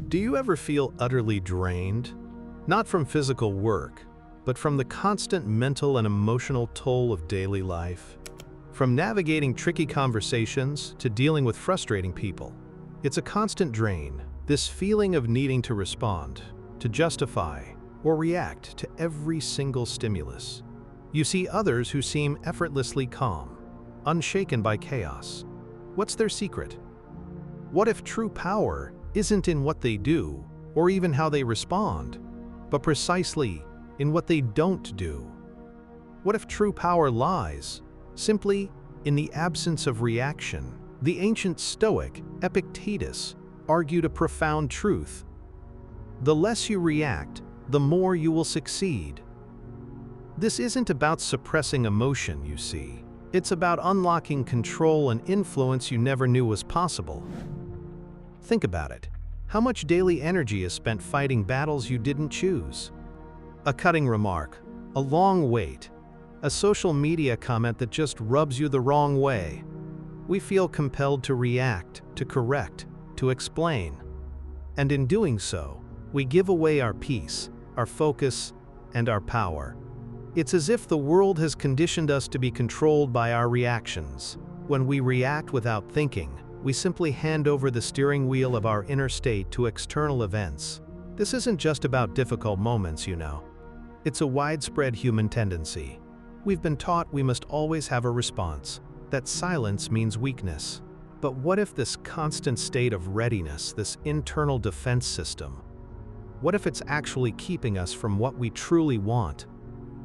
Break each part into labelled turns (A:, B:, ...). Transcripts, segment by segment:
A: Do you ever feel utterly drained? Not from physical work, but from the constant mental and emotional toll of daily life? From navigating tricky conversations to dealing with frustrating people, it's a constant drain, this feeling of needing to respond, to justify, or react to every single stimulus. You see others who seem effortlessly calm, unshaken by chaos. What's their secret? What if true power isn't in what they do, or even how they respond, but precisely in what they don't do? What if true power lies simply in the absence of reaction? The ancient Stoic Epictetus argued a profound truth. The less you react, the more you will succeed. This isn't about suppressing emotion, you see. It's about unlocking control and influence you never knew was possible. Think about it. How much daily energy is spent fighting battles you didn't choose? A cutting remark, a long wait, a social media comment that just rubs you the wrong way. We feel compelled to react, to correct, to explain. And in doing so, we give away our peace, our focus, and our power. It's as if the world has conditioned us to be controlled by our reactions. When we react without thinking, we simply hand over the steering wheel of our inner state to external events. This isn't just about difficult moments, you know. It's a widespread human tendency. We've been taught we must always have a response, that silence means weakness. But what if this constant state of readiness, this internal defense system, what if it's actually keeping us from what we truly want?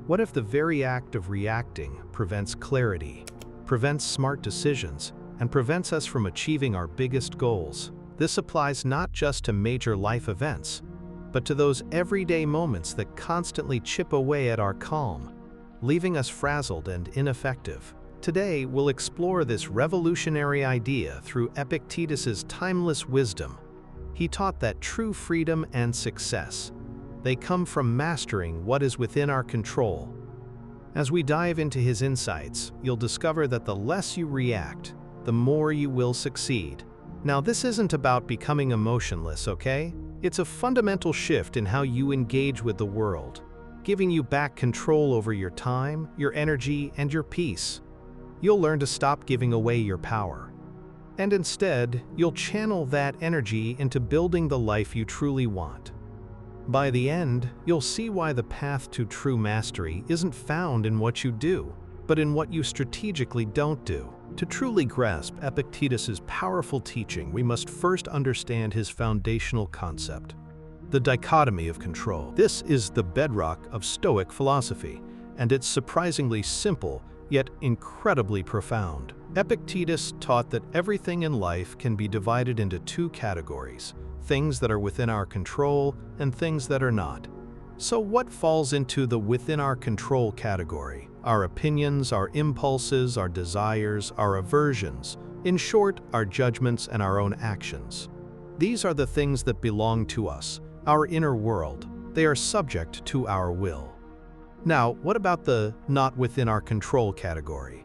A: What if the very act of reacting prevents clarity, prevents smart decisions, and prevents us from achieving our biggest goals? This applies not just to major life events, but to those everyday moments that constantly chip away at our calm, leaving us frazzled and ineffective. Today, we'll explore this revolutionary idea through Epictetus's timeless wisdom. He taught that true freedom and success, they come from mastering what is within our control. As we dive into his insights, you'll discover that the less you react, the more you will succeed. Now, this isn't about becoming emotionless, okay? It's a fundamental shift in how you engage with the world, giving you back control over your time, your energy, and your peace. You'll learn to stop giving away your power. And instead, you'll channel that energy into building the life you truly want. By the end, you'll see why the path to true mastery isn't found in what you do, but in what you strategically don't do. To truly grasp Epictetus's powerful teaching, we must first understand his foundational concept, the dichotomy of control. This is the bedrock of Stoic philosophy, and it's surprisingly simple, yet incredibly profound. Epictetus taught that everything in life can be divided into two categories: things that are within our control and things that are not. So what falls into the within our control category? Our opinions, our impulses, our desires, our aversions, in short, our judgments and our own actions. These are the things that belong to us, our inner world. They are subject to our will. Now, what about the not within our control category?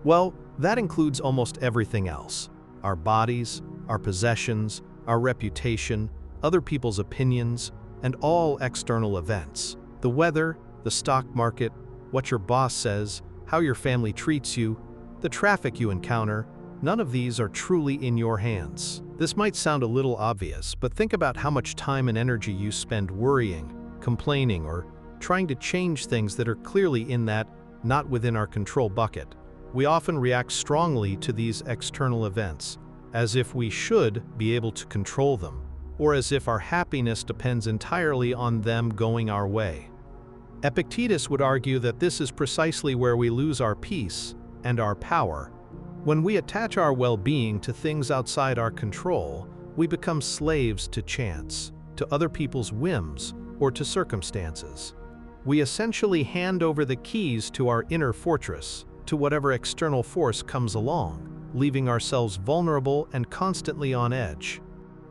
A: Well, that includes almost everything else: our bodies, our possessions, our reputation, other people's opinions, and all external events. The weather, the stock market, what your boss says, how your family treats you, the traffic you encounter, none of these are truly in your hands. This might sound a little obvious, but think about how much time and energy you spend worrying, complaining, or trying to change things that are clearly in that not within our control bucket. We often react strongly to these external events, as if we should be able to control them, or as if our happiness depends entirely on them going our way. Epictetus would argue that this is precisely where we lose our peace and our power. When we attach our well-being to things outside our control, we become slaves to chance, to other people's whims, or to circumstances. We essentially hand over the keys to our inner fortress to whatever external force comes along, leaving ourselves vulnerable and constantly on edge.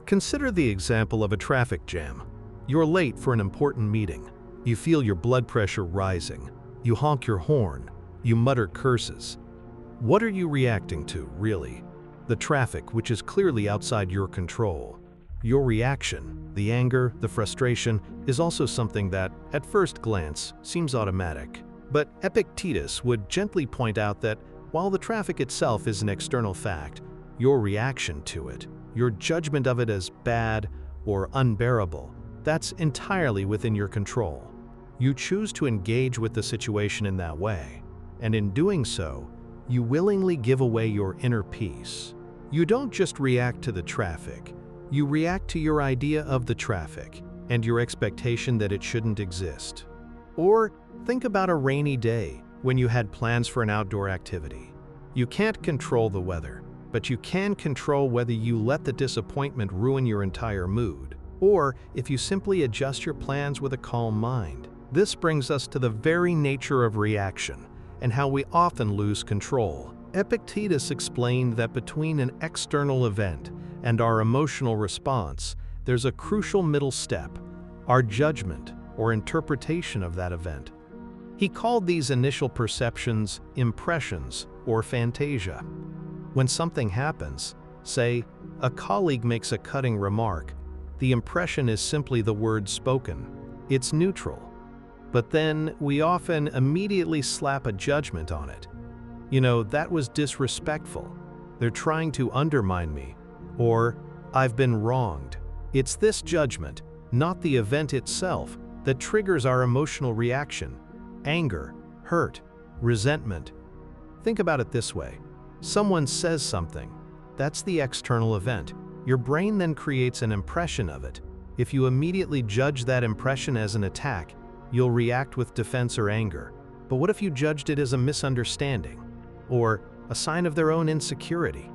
A: Consider the example of a traffic jam. You're late for an important meeting. You feel your blood pressure rising. You honk your horn. You mutter curses. What are you reacting to, really? The traffic, which is clearly outside your control. Your reaction, the anger, the frustration, is also something that, at first glance, seems automatic. But Epictetus would gently point out that while the traffic itself is an external fact, your reaction to it, your judgment of it as bad or unbearable, that's entirely within your control. You choose to engage with the situation in that way, and in doing so, you willingly give away your inner peace. You don't just react to the traffic, you react to your idea of the traffic and your expectation that it shouldn't exist. Or think about a rainy day when you had plans for an outdoor activity. You can't control the weather, but you can control whether you let the disappointment ruin your entire mood, or if you simply adjust your plans with a calm mind. This brings us to the very nature of reaction and how we often lose control. Epictetus explained that between an external event and our emotional response, there's a crucial middle step, our judgment or interpretation of that event. He called these initial perceptions impressions or fantasia. When something happens, say, a colleague makes a cutting remark, the impression is simply the words spoken. It's neutral. But then we often immediately slap a judgment on it. You know, that was disrespectful. They're trying to undermine me. Or, I've been wronged. It's this judgment, not the event itself, that triggers our emotional reaction. Anger, hurt, resentment. Think about it this way. Someone says something. That's the external event. Your brain then creates an impression of it. If you immediately judge that impression as an attack, you'll react with defense or anger. But what if you judged it as a misunderstanding? Or a sign of their own insecurity?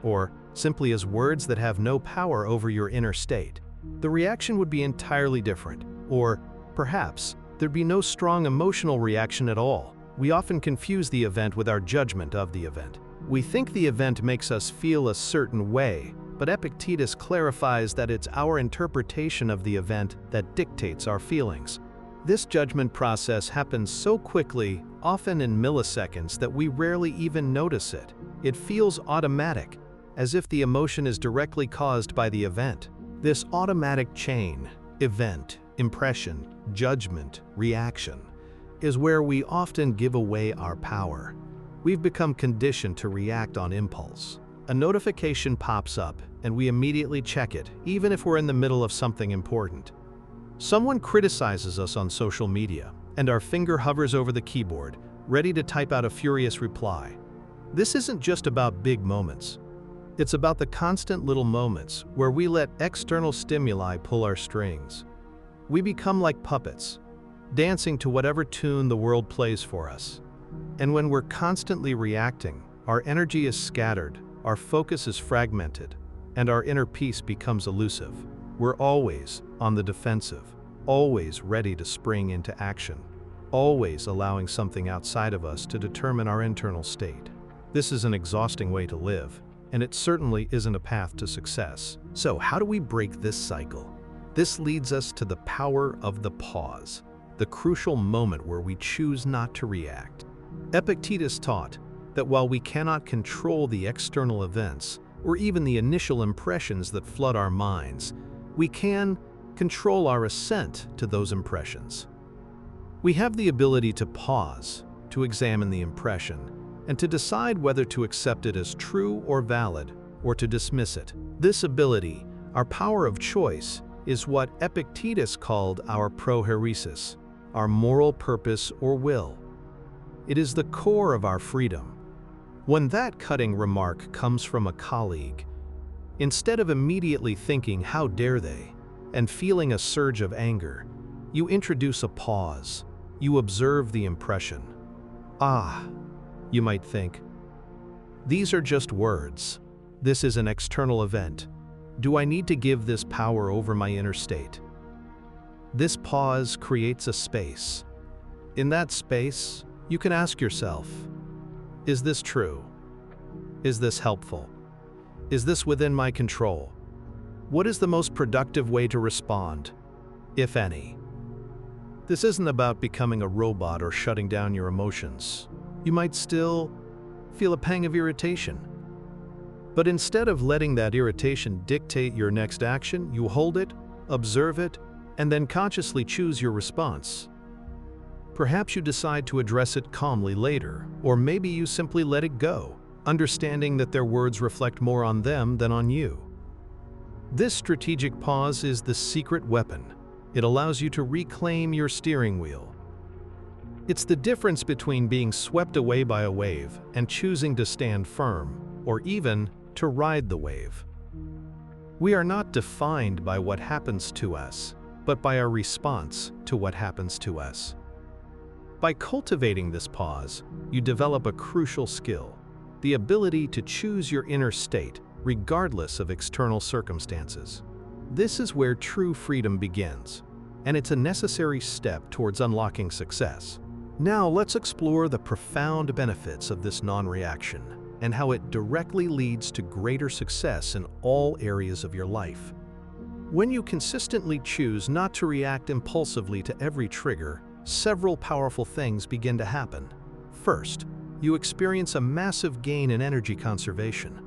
A: Or simply as words that have no power over your inner state? The reaction would be entirely different. Or perhaps there'd be no strong emotional reaction at all. We often confuse the event with our judgment of the event. We think the event makes us feel a certain way, but Epictetus clarifies that it's our interpretation of the event that dictates our feelings. This judgment process happens so quickly, often in milliseconds, that we rarely even notice it. It feels automatic, as if the emotion is directly caused by the event. This automatic chain, event, impression, judgment, reaction, is where we often give away our power. We've become conditioned to react on impulse. A notification pops up, and we immediately check it, even if we're in the middle of something important. Someone criticizes us on social media, and our finger hovers over the keyboard, ready to type out a furious reply. This isn't just about big moments. It's about the constant little moments where we let external stimuli pull our strings. We become like puppets, dancing to whatever tune the world plays for us. And when we're constantly reacting, our energy is scattered, our focus is fragmented, and our inner peace becomes elusive. We're always on the defensive, always ready to spring into action, always allowing something outside of us to determine our internal state. This is an exhausting way to live, and it certainly isn't a path to success. So how do we break this cycle? This leads us to the power of the pause, the crucial moment where we choose not to react. Epictetus taught that while we cannot control the external events, or even the initial impressions that flood our minds, we can control our assent to those impressions. We have the ability to pause, to examine the impression, and to decide whether to accept it as true or valid, or to dismiss it. This ability, our power of choice, is what Epictetus called our prohairesis, our moral purpose or will. It is the core of our freedom. When that cutting remark comes from a colleague, instead of immediately thinking, "How dare they?" and feeling a surge of anger, you introduce a pause. You observe the impression. Ah, you might think, these are just words. This is an external event. Do I need to give this power over my inner state? This pause creates a space. In that space, you can ask yourself, is this true? Is this helpful? Is this within my control? What is the most productive way to respond, if any? This isn't about becoming a robot or shutting down your emotions. You might still feel a pang of irritation. But instead of letting that irritation dictate your next action, you hold it, observe it, and then consciously choose your response. Perhaps you decide to address it calmly later, or maybe you simply let it go, understanding that their words reflect more on them than on you. This strategic pause is the secret weapon. It allows you to reclaim your steering wheel. It's the difference between being swept away by a wave and choosing to stand firm, or even to ride the wave. We are not defined by what happens to us, but by our response to what happens to us. By cultivating this pause, you develop a crucial skill, the ability to choose your inner state regardless of external circumstances. This is where true freedom begins, and it's a necessary step towards unlocking success. Now let's explore the profound benefits of this non-reaction and how it directly leads to greater success in all areas of your life. When you consistently choose not to react impulsively to every trigger, several powerful things begin to happen. First, you experience a massive gain in energy conservation.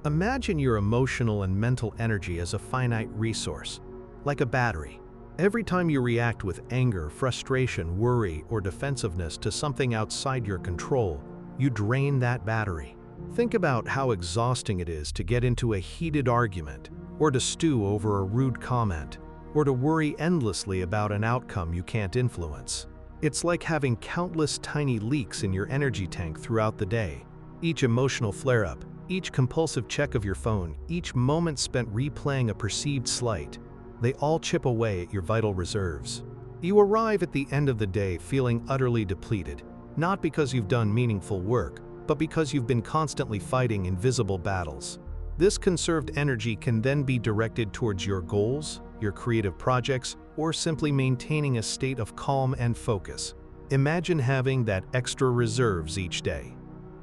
A: Imagine your emotional and mental energy as a finite resource, like a battery. Every time you react with anger, frustration, worry, or defensiveness to something outside your control, you drain that battery. Think about how exhausting it is to get into a heated argument, or to stew over a rude comment, or to worry endlessly about an outcome you can't influence. It's like having countless tiny leaks in your energy tank throughout the day. Each emotional flare-up, each compulsive check of your phone, each moment spent replaying a perceived slight, they all chip away at your vital reserves. You arrive at the end of the day feeling utterly depleted, not because you've done meaningful work, but because you've been constantly fighting invisible battles. This conserved energy can then be directed towards your goals, your creative projects, or simply maintaining a state of calm and focus. Imagine having that extra reserves each day.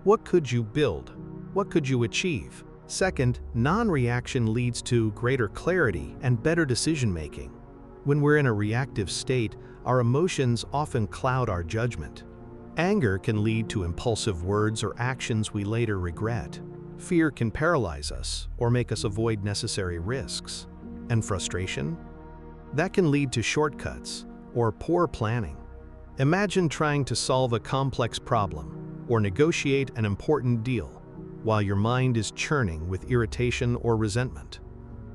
A: What could you build? What could you achieve? Second, non-reaction leads to greater clarity and better decision-making. When we're in a reactive state, our emotions often cloud our judgment. Anger can lead to impulsive words or actions we later regret. Fear can paralyze us or make us avoid necessary risks. And frustration? That can lead to shortcuts or poor planning. Imagine trying to solve a complex problem or negotiate an important deal while your mind is churning with irritation or resentment.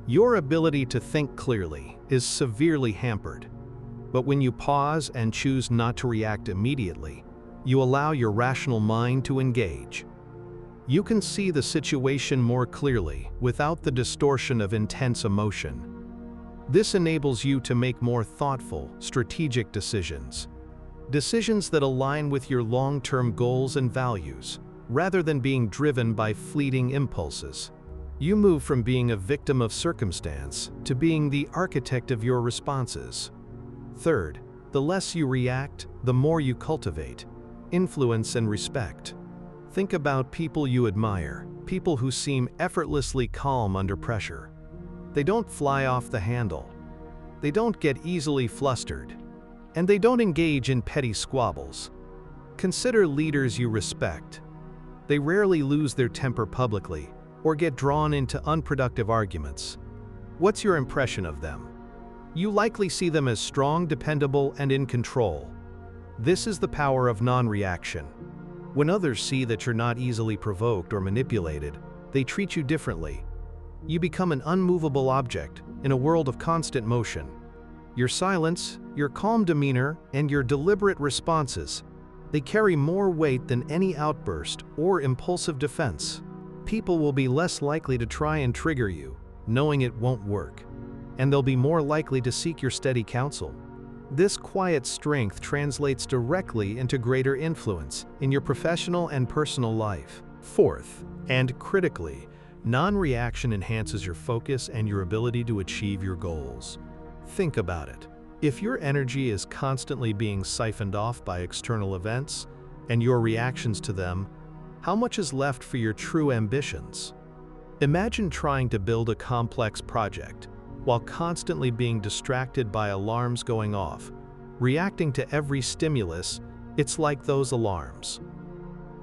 A: Your ability to think clearly is severely hampered. But when you pause and choose not to react immediately, you allow your rational mind to engage. You can see the situation more clearly without the distortion of intense emotion. This enables you to make more thoughtful, strategic decisions. Decisions that align with your long-term goals and values, rather than being driven by fleeting impulses. You move from being a victim of circumstance to being the architect of your responses. Third, the less you react, the more you cultivate influence and respect. Think about people you admire, people who seem effortlessly calm under pressure. They don't fly off the handle. They don't get easily flustered. And they don't engage in petty squabbles. Consider leaders you respect. They rarely lose their temper publicly or get drawn into unproductive arguments. What's your impression of them? You likely see them as strong, dependable, and in control. This is the power of non-reaction. When others see that you're not easily provoked or manipulated, they treat you differently. You become an unmovable object in a world of constant motion. Your silence, your calm demeanor, and your deliberate responses, they carry more weight than any outburst or impulsive defense. People will be less likely to try and trigger you, knowing it won't work, and they'll be more likely to seek your steady counsel. This quiet strength translates directly into greater influence in your professional and personal life. Fourth, and critically, non-reaction enhances your focus and your ability to achieve your goals. Think about it. If your energy is constantly being siphoned off by external events and your reactions to them, how much is left for your true ambitions? Imagine trying to build a complex project while constantly being distracted by alarms going off. Reacting to every stimulus, it's like those alarms.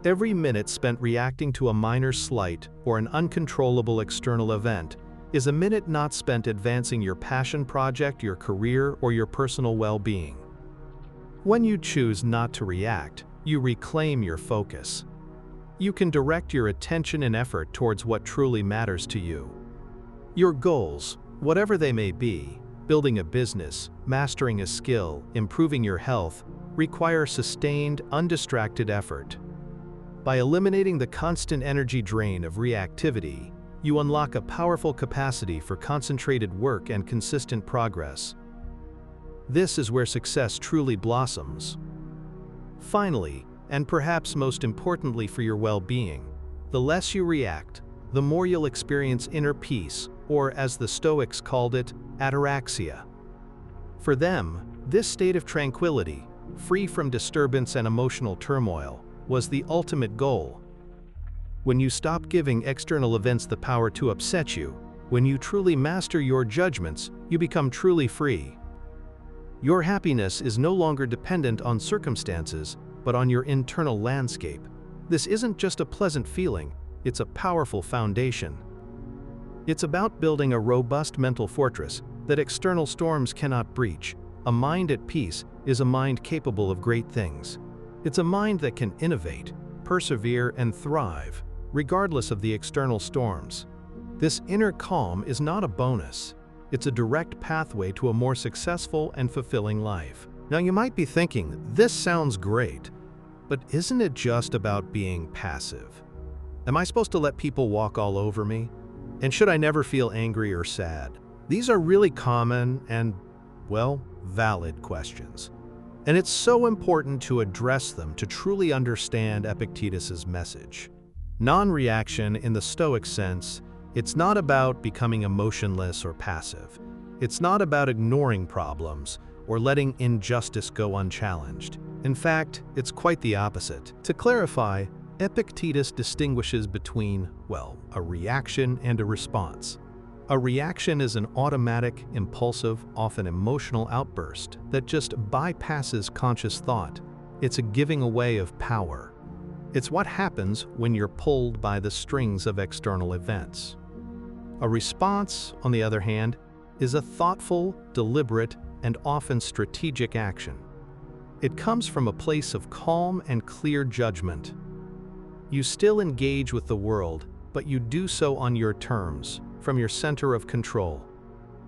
A: Every minute spent reacting to a minor slight or an uncontrollable external event is a minute not spent advancing your passion project, your career, or your personal well-being. When you choose not to react, you reclaim your focus. You can direct your attention and effort towards what truly matters to you. Your goals, whatever they may be, building a business, mastering a skill, improving your health, require sustained, undistracted effort. By eliminating the constant energy drain of reactivity, you unlock a powerful capacity for concentrated work and consistent progress. This is where success truly blossoms. Finally, and perhaps most importantly for your well-being, the less you react, the more you'll experience inner peace, or as the Stoics called it, ataraxia. For them, this state of tranquility, free from disturbance and emotional turmoil, was the ultimate goal. When you stop giving external events the power to upset you, when you truly master your judgments, you become truly free. Your happiness is no longer dependent on circumstances, but on your internal landscape. This isn't just a pleasant feeling, it's a powerful foundation. It's about building a robust mental fortress that external storms cannot breach. A mind at peace is a mind capable of great things. It's a mind that can innovate, persevere, and thrive, regardless of the external storms. This inner calm is not a bonus. It's a direct pathway to a more successful and fulfilling life. Now you might be thinking, this sounds great, but isn't it just about being passive? Am I supposed to let people walk all over me? And should I never feel angry or sad? These are really common and, well, valid questions. And it's so important to address them to truly understand Epictetus's message. Non-reaction in the Stoic sense, it's not about becoming emotionless or passive. It's not about ignoring problems or letting injustice go unchallenged. In fact, it's quite the opposite. To clarify, Epictetus distinguishes between, well, a reaction and a response. A reaction is an automatic, impulsive, often emotional outburst that just bypasses conscious thought. It's a giving away of power. It's what happens when you're pulled by the strings of external events. A response, on the other hand, is a thoughtful, deliberate, and often strategic action. It comes from a place of calm and clear judgment. You still engage with the world, but you do so on your terms, from your center of control.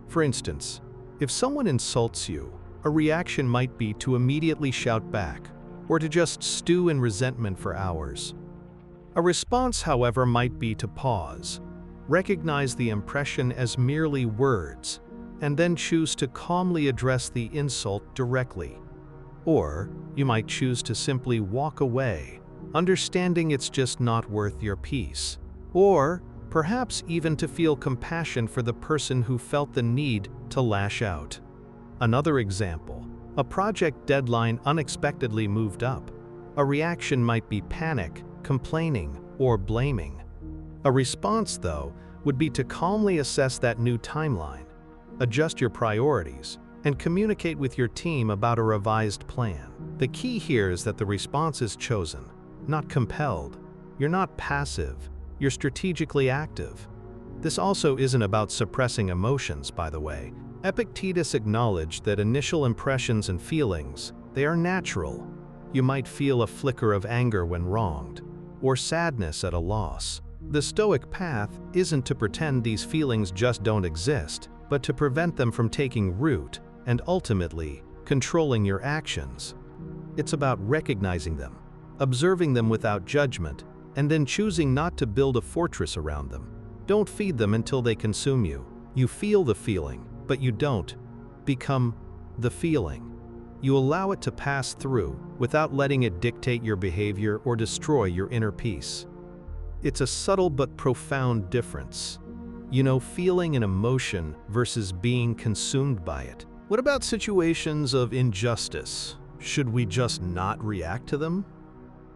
A: For instance, if someone insults you, a reaction might be to immediately shout back, or to just stew in resentment for hours. A response, however, might be to pause, recognize the impression as merely words, and then choose to calmly address the insult directly. Or you might choose to simply walk away, understanding it's just not worth your peace. Or perhaps even to feel compassion for the person who felt the need to lash out. Another example, a project deadline unexpectedly moved up. A reaction might be panic, complaining, or blaming. A response, though, would be to calmly assess that new timeline, adjust your priorities, and communicate with your team about a revised plan. The key here is that the response is chosen, not compelled. You're not passive, you're strategically active. This also isn't about suppressing emotions, by the way. Epictetus acknowledged that initial impressions and feelings, they are natural. You might feel a flicker of anger when wronged, or sadness at a loss. The Stoic path isn't to pretend these feelings just don't exist, but to prevent them from taking root and ultimately controlling your actions. It's about recognizing them, observing them without judgment, and then choosing not to build a fortress around them. Don't feed them until they consume you. You feel the feeling, but you don't become the feeling. You allow it to pass through without letting it dictate your behavior or destroy your inner peace. It's a subtle but profound difference. You know, feeling an emotion versus being consumed by it. What about situations of injustice? Should we just not react to them?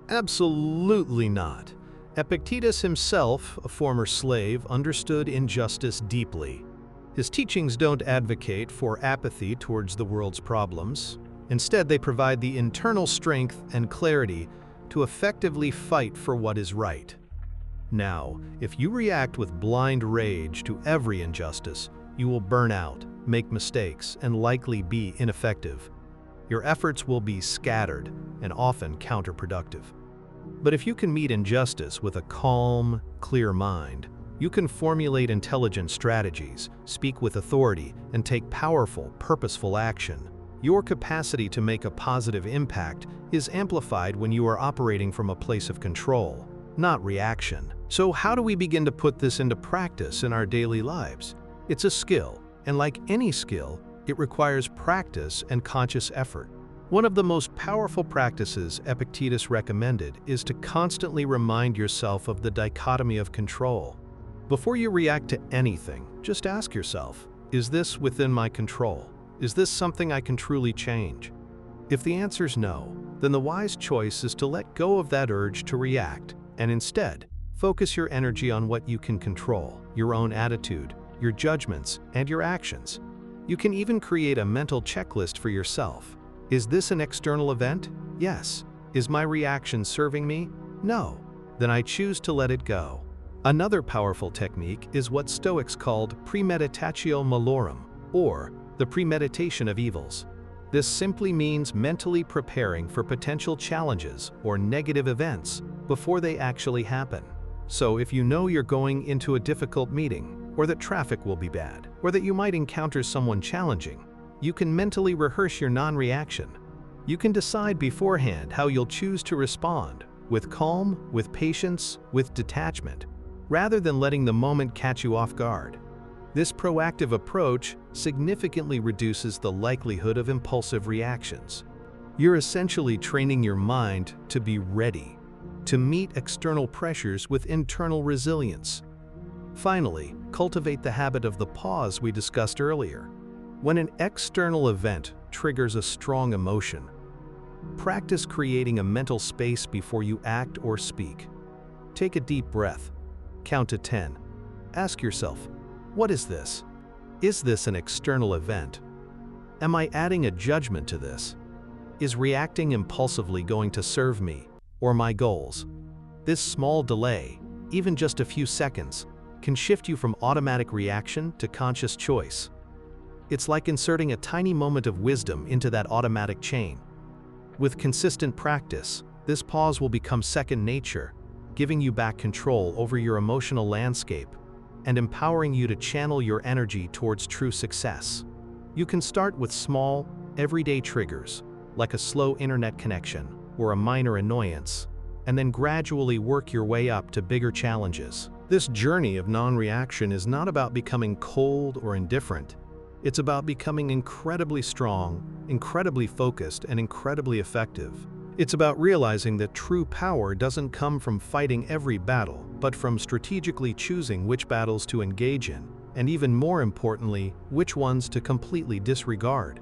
A: Absolutely not. Epictetus himself, a former slave, understood injustice deeply. His teachings don't advocate for apathy towards the world's problems. Instead, they provide the internal strength and clarity to effectively fight for what is right. Now, if you react with blind rage to every injustice, you will burn out, make mistakes, and likely be ineffective. Your efforts will be scattered and often counterproductive. But if you can meet injustice with a calm, clear mind, you can formulate intelligent strategies, speak with authority, and take powerful, purposeful action. Your capacity to make a positive impact is amplified when you are operating from a place of control, not reaction. So how do we begin to put this into practice in our daily lives? It's a skill, and like any skill, it requires practice and conscious effort. One of the most powerful practices Epictetus recommended is to constantly remind yourself of the dichotomy of control. Before you react to anything, just ask yourself, is this within my control? Is this something I can truly change? If the answer is no, then the wise choice is to let go of that urge to react and instead focus your energy on what you can control, your own attitude, your judgments, and your actions. You can even create a mental checklist for yourself. Is this an external event? Yes. Is my reaction serving me? No. Then I choose to let it go. Another powerful technique is what Stoics called premeditatio malorum, or the premeditation of evils. This simply means mentally preparing for potential challenges or negative events before they actually happen. So if you know you're going into a difficult meeting, or that traffic will be bad, or that you might encounter someone challenging, you can mentally rehearse your non-reaction. You can decide beforehand how you'll choose to respond, with calm, with patience, with detachment, rather than letting the moment catch you off guard. This proactive approach significantly reduces the likelihood of impulsive reactions. You're essentially training your mind to be ready, to meet external pressures with internal resilience. Finally, cultivate the habit of the pause we discussed earlier. When an external event triggers a strong emotion, practice creating a mental space before you act or speak. Take a deep breath. Count to 10. Ask yourself, what is this? Is this an external event? Am I adding a judgment to this? Is reacting impulsively going to serve me or my goals? This small delay, even just a few seconds, can shift you from automatic reaction to conscious choice. It's like inserting a tiny moment of wisdom into that automatic chain. With consistent practice, this pause will become second nature, giving you back control over your emotional landscape and empowering you to channel your energy towards true success. You can start with small, everyday triggers, like a slow internet connection or a minor annoyance, and then gradually work your way up to bigger challenges. This journey of non-reaction is not about becoming cold or indifferent. It's about becoming incredibly strong, incredibly focused, and incredibly effective. It's about realizing that true power doesn't come from fighting every battle, but from strategically choosing which battles to engage in, and even more importantly, which ones to completely disregard.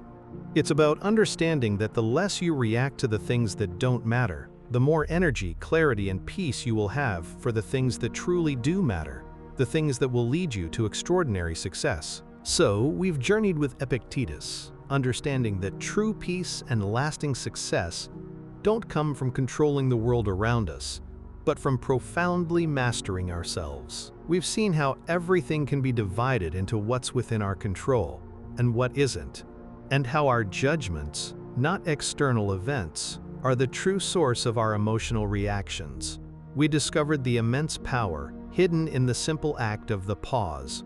A: It's about understanding that the less you react to the things that don't matter, the more energy, clarity, and peace you will have for the things that truly do matter, the things that will lead you to extraordinary success. So, we've journeyed with Epictetus, understanding that true peace and lasting success don't come from controlling the world around us, but from profoundly mastering ourselves. We've seen how everything can be divided into what's within our control and what isn't, and how our judgments, not external events, are the true source of our emotional reactions. We discovered the immense power hidden in the simple act of the pause,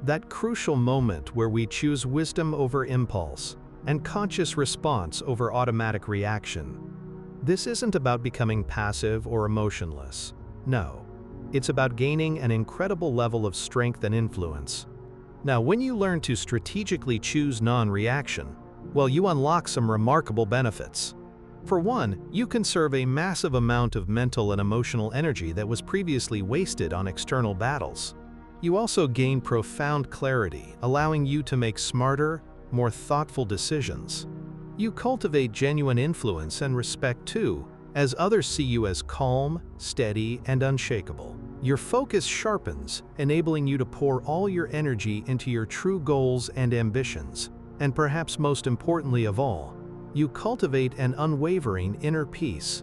A: that crucial moment where we choose wisdom over impulse and conscious response over automatic reaction. This isn't about becoming passive or emotionless. No, it's about gaining an incredible level of strength and influence. Now, when you learn to strategically choose non-reaction, well, you unlock some remarkable benefits. For one, you conserve a massive amount of mental and emotional energy that was previously wasted on external battles. You also gain profound clarity, allowing you to make smarter, more thoughtful decisions. You cultivate genuine influence and respect too, as others see you as calm, steady, and unshakable. Your focus sharpens, enabling you to pour all your energy into your true goals and ambitions. And perhaps most importantly of all, you cultivate an unwavering inner peace.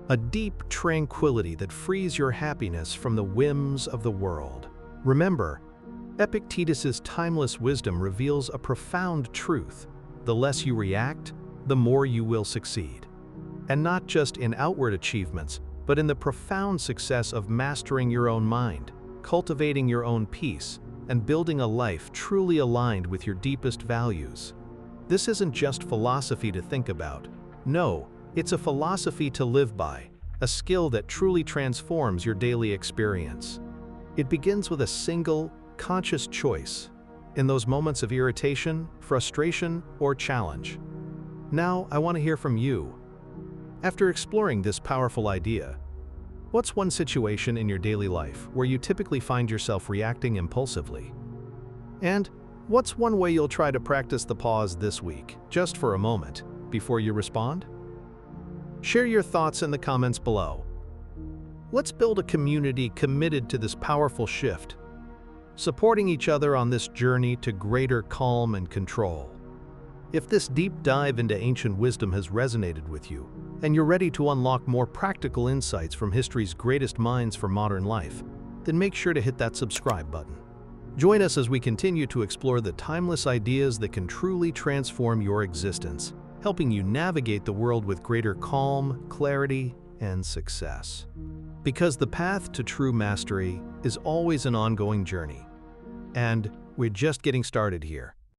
A: a deep tranquility that frees your happiness from the whims of the world. Remember, Epictetus's timeless wisdom reveals a profound truth: the less you react, the more you will succeed. And not just in outward achievements, but in the profound success of mastering your own mind, cultivating your own peace, and building a life truly aligned with your deepest values. This isn't just philosophy to think about. No, it's a philosophy to live by, a skill that truly transforms your daily experience. It begins with a single, conscious choice, in those moments of irritation, frustration, or challenge. Now, I want to hear from you. After exploring this powerful idea, what's one situation in your daily life where you typically find yourself reacting impulsively? And what's one way you'll try to practice the pause this week, just for a moment, before you respond? Share your thoughts in the comments below. Let's build a community committed to this powerful shift, supporting each other on this journey to greater calm and control. If this deep dive into ancient wisdom has resonated with you, and you're ready to unlock more practical insights from history's greatest minds for modern life, then make sure to hit that subscribe button. Join us as we continue to explore the timeless ideas that can truly transform your existence, helping you navigate the world with greater calm, clarity, and success. Because the path to true mastery is always an ongoing journey, and we're just getting started here.